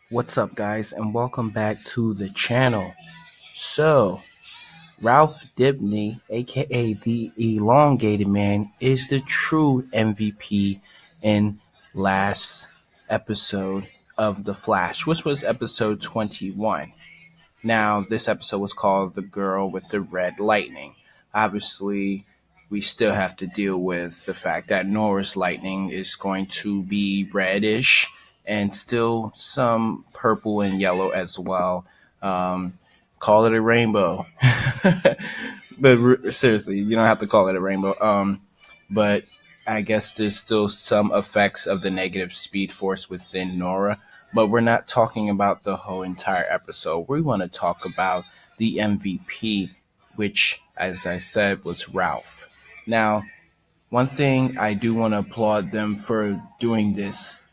What's up, guys, and welcome back to the channel. So, Ralph Dibny, aka the Elongated Man, is the true MVP in last episode of The Flash, which was episode 21. Now, this episode was called The Girl with the Red Lightning. Obviously, we still have to deal with the fact that Nora's lightning is going to be reddish and still some purple and yellow as well. Um, call it a rainbow. But seriously, you don't have to call it a rainbow. But I guess there's still some effects of the negative speed force within Nora, but we're not talking about the whole entire episode. We want to talk about the MVP, which, as I said, was Ralph. Now, one thing I do want to applaud them for doing this.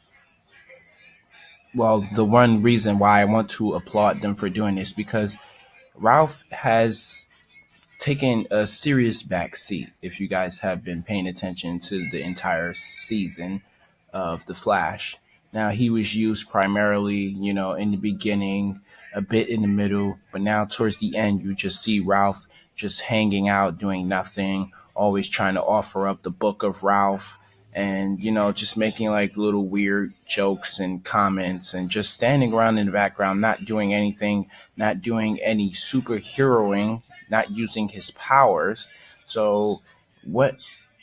Well, the one reason why I want to applaud them for doing this because Ralph has taken a serious backseat. If you guys have been paying attention to the entire season of The Flash, now he was used primarily, in the beginning, a bit in the middle, but now towards the end, you just see Ralph just hanging out, doing nothing, always trying to offer up the book of Ralph. And, just making like little weird jokes and comments and just standing around in the background, not doing anything, not doing any superheroing, not using his powers. So, what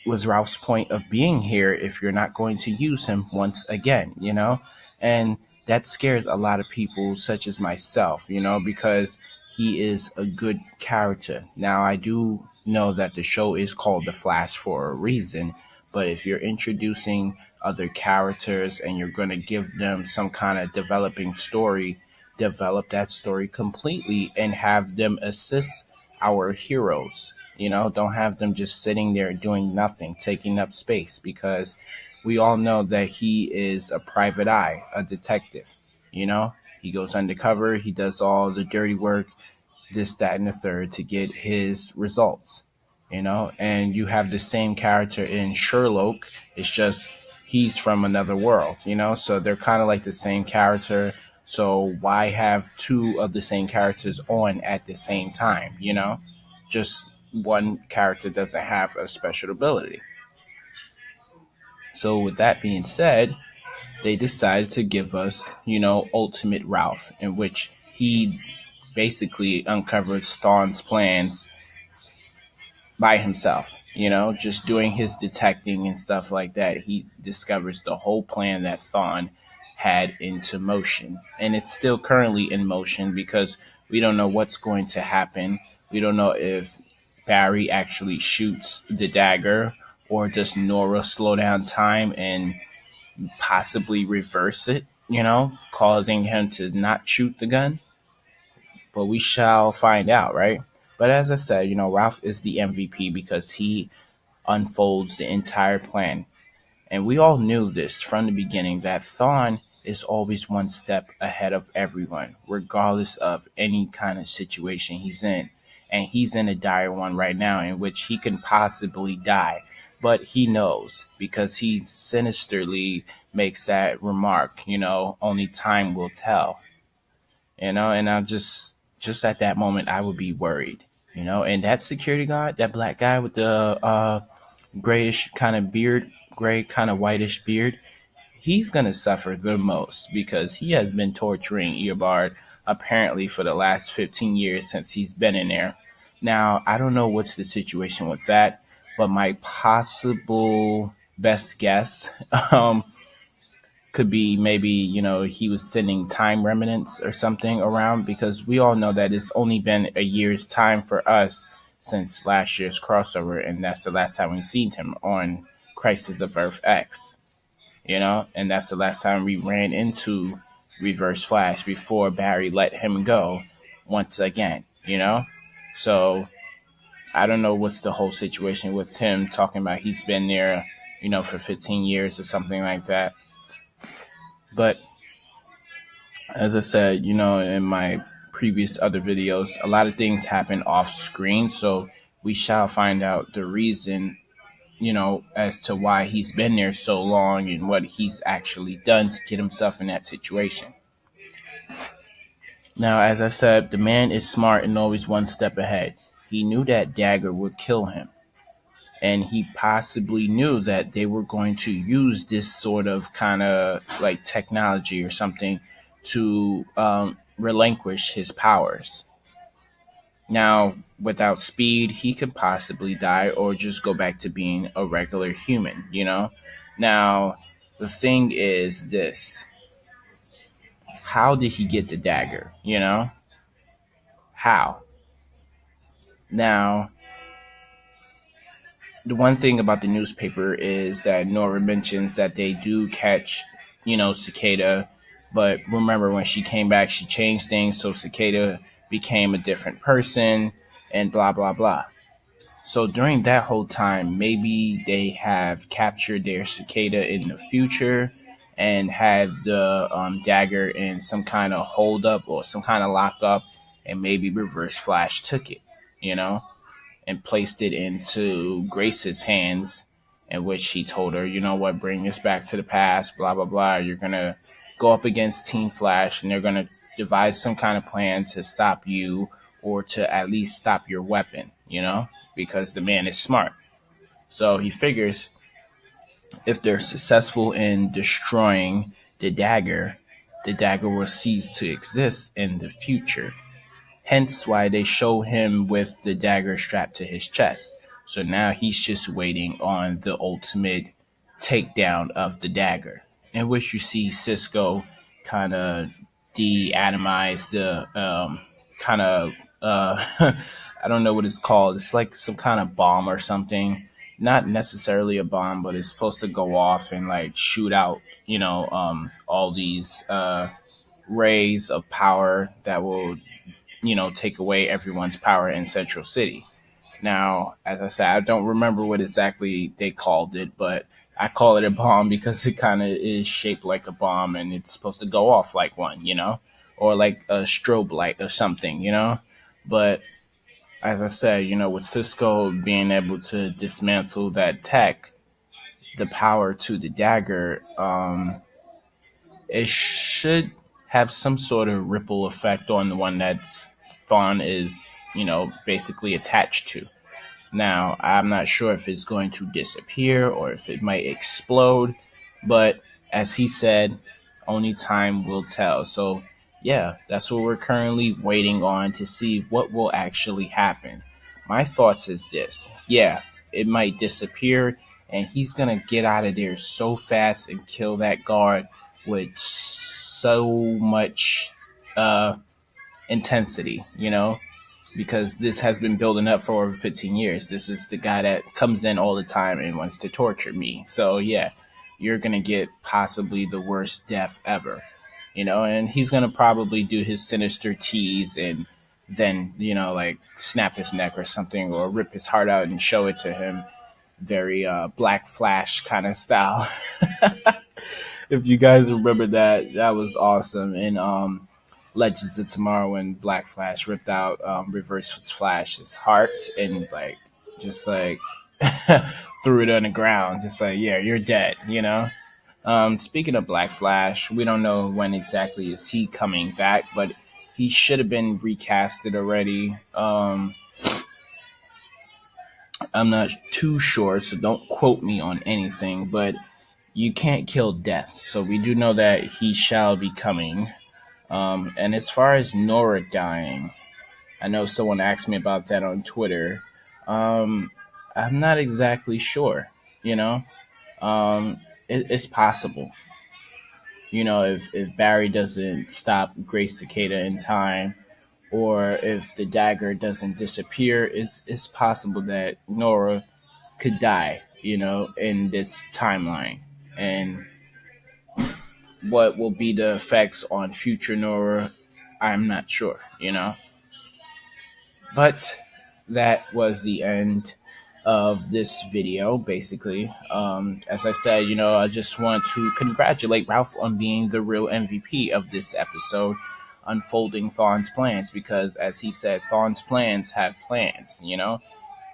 was Ralph's point of being here if you're not going to use him once again? And that scares a lot of people, such as myself, because he is a good character. Now, I do know that the show is called The Flash for a reason, but if you're introducing other characters and you're going to give them some kind of developing story, develop that story completely and have them assist our heroes. Don't have them just sitting there doing nothing, taking up space, because we all know that he is a private eye, a detective. He goes undercover, he does all the dirty work, this, that, and the third to get his results. And you have the same character in Sherlock. It's just he's from another world. So they're kind of like the same character. So why have two of the same characters on at the same time? Just one character doesn't have a special ability. So with that being said, they decided to give us, Ultimate Ralph, in which he basically uncovered Thawne's plans by himself, just doing his detecting and stuff like that. He discovers the whole plan that Thawne had into motion. And it's still currently in motion because we don't know what's going to happen. We don't know if Barry actually shoots the dagger or does Nora slow down time and possibly reverse it, causing him to not shoot the gun. But we shall find out, right? But as I said, Ralph is the MVP because he unfolds the entire plan. And we all knew this from the beginning that Thawne is always one step ahead of everyone, regardless of any kind of situation he's in. And he's in a dire one right now in which he can possibly die. But he knows because he sinisterly makes that remark, only time will tell. And I just at that moment I would be worried. And that security guard, that black guy with the grayish kind of beard, gray kind of whitish beard, he's gonna suffer the most because he has been torturing Eobard apparently for the last 15 years since he's been in there. Now, I don't know what's the situation with that, but my possible best guess could be maybe, he was sending time remnants or something around because we all know that it's only been a year's time for us since last year's crossover, and that's the last time we've seen him on Crisis of Earth X, and that's the last time we ran into Reverse Flash before Barry let him go once again. So I don't know what's the whole situation with him talking about he's been there, for 15 years or something like that. But as I said, in my previous other videos, a lot of things happen off screen. So we shall find out the reason, as to why he's been there so long and what he's actually done to get himself in that situation. Now, as I said, the man is smart and always one step ahead. He knew that dagger would kill him, and he possibly knew that they were going to use this sort of kind of like technology or something to relinquish his powers. Now, without speed, he could possibly die or just go back to being a regular human, you know? Now, the thing is this: how did he get the dagger, you know? How? Now, the one thing about the newspaper is that Nora mentions that they do catch, Cicada. But remember, when she came back, she changed things so Cicada became a different person and blah, blah, blah. So during that whole time, maybe they have captured their cicada in the future and had the dagger in some kind of hold up or some kind of lockup, and maybe Reverse Flash took it, you know, and placed it into Grace's hands, in which he told her, you know what, bring us back to the past, blah, blah, blah. You're going to go up against Team Flash, and they're going to devise some kind of plan to stop you or to at least stop your weapon, because the man is smart. So he figures if they're successful in destroying the dagger will cease to exist in the future. Hence why they show him with the dagger strapped to his chest. So now he's just waiting on the ultimate takedown of the dagger, in which you see Cisco kind of de-atomize the kind of I don't know what it's called. It's like some kind of bomb or something. Not necessarily a bomb, but it's supposed to go off and like shoot out, all these rays of power that will, take away everyone's power in Central City. Now, as I said, I don't remember what exactly they called it, but I call it a bomb because it kind of is shaped like a bomb and it's supposed to go off like one, or like a strobe light or something, But as I said, with Cisco being able to dismantle that tech, the power to the dagger, it should have some sort of ripple effect on the one that thawne is, basically attached to. Now, I'm not sure if it's going to disappear or if it might explode, but as he said, only time will tell. So, yeah, that's what we're currently waiting on to see what will actually happen. My thoughts is this: yeah, it might disappear, and he's gonna get out of there so fast and kill that guard with so much intensity, because this has been building up for over 15 years. This is the guy that comes in all the time and wants to torture me. So, yeah, you're going to get possibly the worst death ever, and he's going to probably do his sinister tease and then, like snap his neck or something or rip his heart out and show it to him. Very Black Flash kind of style. If you guys remember that, that was awesome. And Legends of Tomorrow when Black Flash ripped out Reverse Flash's heart and like just like threw it on the ground, just like, yeah, you're dead. Speaking of Black Flash, we don't know when exactly is he coming back, but he should have been recasted already. I'm not too sure, so don't quote me on anything, but you can't kill death. So we do know that he shall be coming. And as far as Nora dying, I know someone asked me about that on Twitter. I'm not exactly sure, you know. It's possible. If Barry doesn't stop Grace Cicada in time, or if the dagger doesn't disappear, it's possible that Nora could die, in this timeline. And what will be the effects on future Nora, I'm not sure. But that was the end of this video, basically. As I said, I just want to congratulate Ralph on being the real MVP of this episode, unfolding thawne's plans, because as he said, thawne's plans have plans,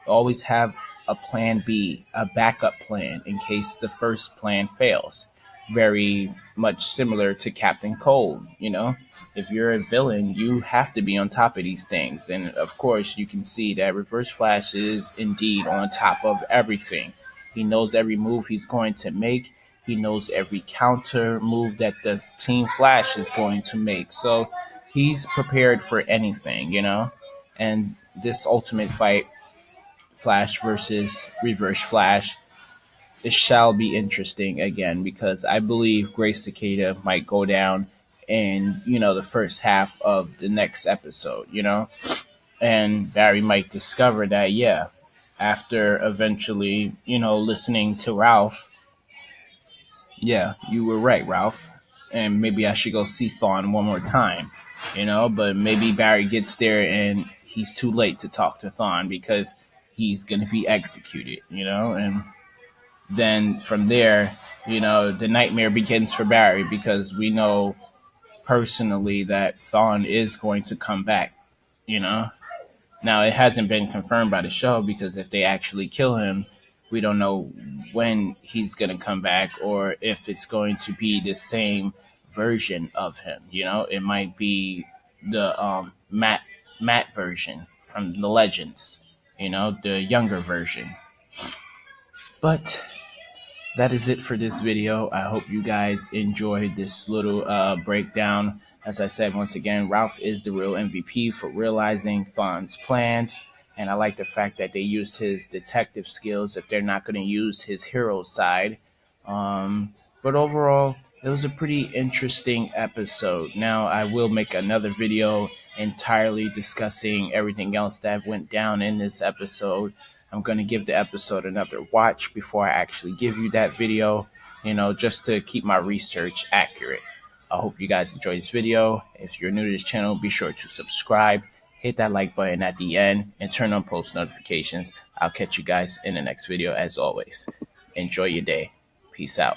always have a plan B, a backup plan in case the first plan fails. very much similar to Captain Cold. You know, if you're a villain, you have to be on top of these things. And of course, you can see that Reverse Flash is indeed on top of everything. He knows every move he's going to make. He knows every counter move that the Team Flash is going to make. So he's prepared for anything, you know? And this ultimate fight, Flash versus Reverse Flash, it shall be interesting again because I believe Grace Cicada might go down in, the first half of the next episode, And Barry might discover that, yeah, after eventually, listening to Ralph, yeah, you were right, Ralph. And maybe I should go see Thawne one more time, but maybe Barry gets there and he's too late to talk to Thawne because he's going to be executed, and then from there, the nightmare begins for Barry because we know personally that Thawne is going to come back, you know. Now, it hasn't been confirmed by the show because if they actually kill him, we don't know when he's going to come back or if it's going to be the same version of him. It might be the Matt version from the Legends, the younger version. But that is it for this video. I hope you guys enjoyed this little breakdown. As I said, once again, Ralph is the real MVP for realizing Thawne's plans. And I like the fact that they used his detective skills if they're not going to use his hero side. But overall, it was a pretty interesting episode. Now, I will make another video entirely discussing everything else that went down in this episode. I'm going to give the episode another watch before I actually give you that video, just to keep my research accurate. I hope you guys enjoyed this video. If you're new to this channel, be sure to subscribe, hit that like button at the end, and turn on post notifications. I'll catch you guys in the next video as always. Enjoy your day. Peace out.